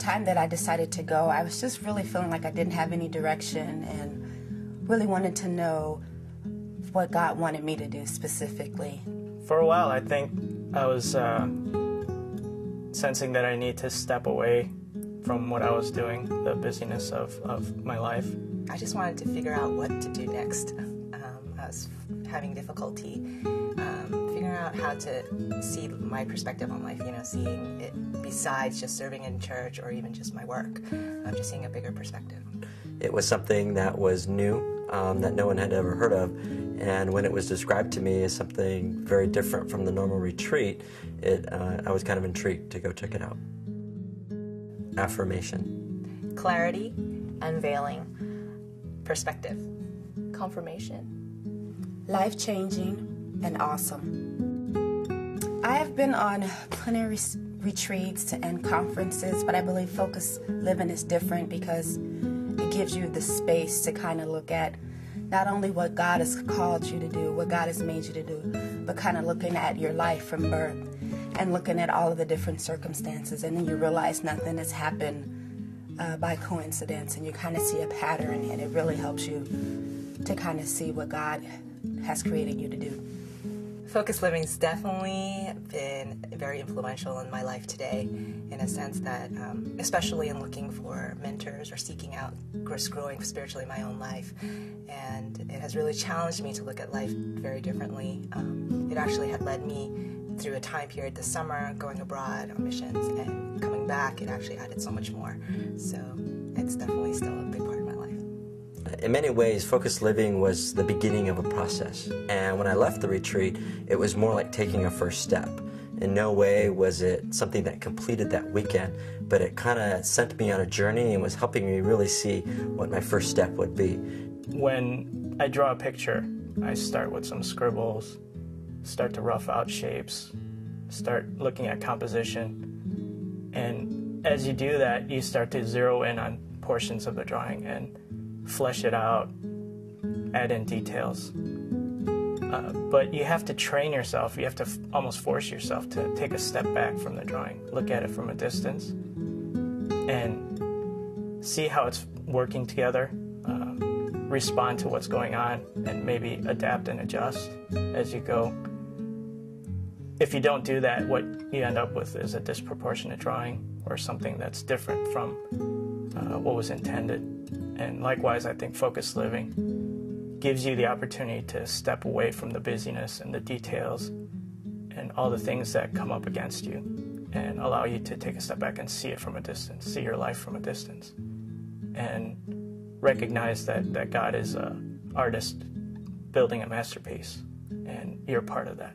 time that I decided to go, I was just really feeling like I didn't have any direction and really wanted to know what God wanted me to do specifically. For a while, I think I was sensing that I need to step away from what I was doing, the busyness of my life. I just wanted to figure out what to do next. I was having difficulty figuring out how to see my perspective on life, seeing it besides just serving in church or even just my work. Just seeing a bigger perspective. It was something that was new, that no one had ever heard of, and when it was described to me as something very different from the normal retreat, I was kind of intrigued to go check it out. Affirmation. Clarity. Unveiling. Perspective. Confirmation. Life-changing and awesome. I have been on plenary retreats and conferences, but I believe Focus Living is different because it gives you the space to kind of look at not only what God has called you to do, what God has made you to do, but kind of looking at your life from birth and looking at all of the different circumstances, and then you realize nothing has happened by coincidence, and you kind of see a pattern, and it really helps you to kind of see what God has created you to do. Focus Living's definitely been very influential in my life today, in a sense that, especially in looking for mentors or seeking out, growing spiritually in my own life, and it has really challenged me to look at life very differently. It actually had led me through a time period this summer, going abroad on missions, and coming back, it actually added so much more. So it's definitely still a big part of my life. In many ways, Focus Living was the beginning of a process. And when I left the retreat, it was more like taking a first step. In no way was it something that completed that weekend, but it kind of sent me on a journey and was helping me really see what my first step would be. When I draw a picture, I start with some scribbles, start to rough out shapes, start looking at composition. And as you do that, you start to zero in on portions of the drawing and flesh it out, add in details. But you have to train yourself, you have to almost force yourself to take a step back from the drawing, look at it from a distance, and see how it's working together, respond to what's going on, and maybe adapt and adjust as you go. If you don't do that, what you end up with is a disproportionate drawing or something that's different from what was intended. And likewise, I think Focus Living gives you the opportunity to step away from the busyness and the details and all the things that come up against you, and allow you to take a step back and see it from a distance, see your life from a distance, and recognize that God is an artist building a masterpiece, and you're part of that.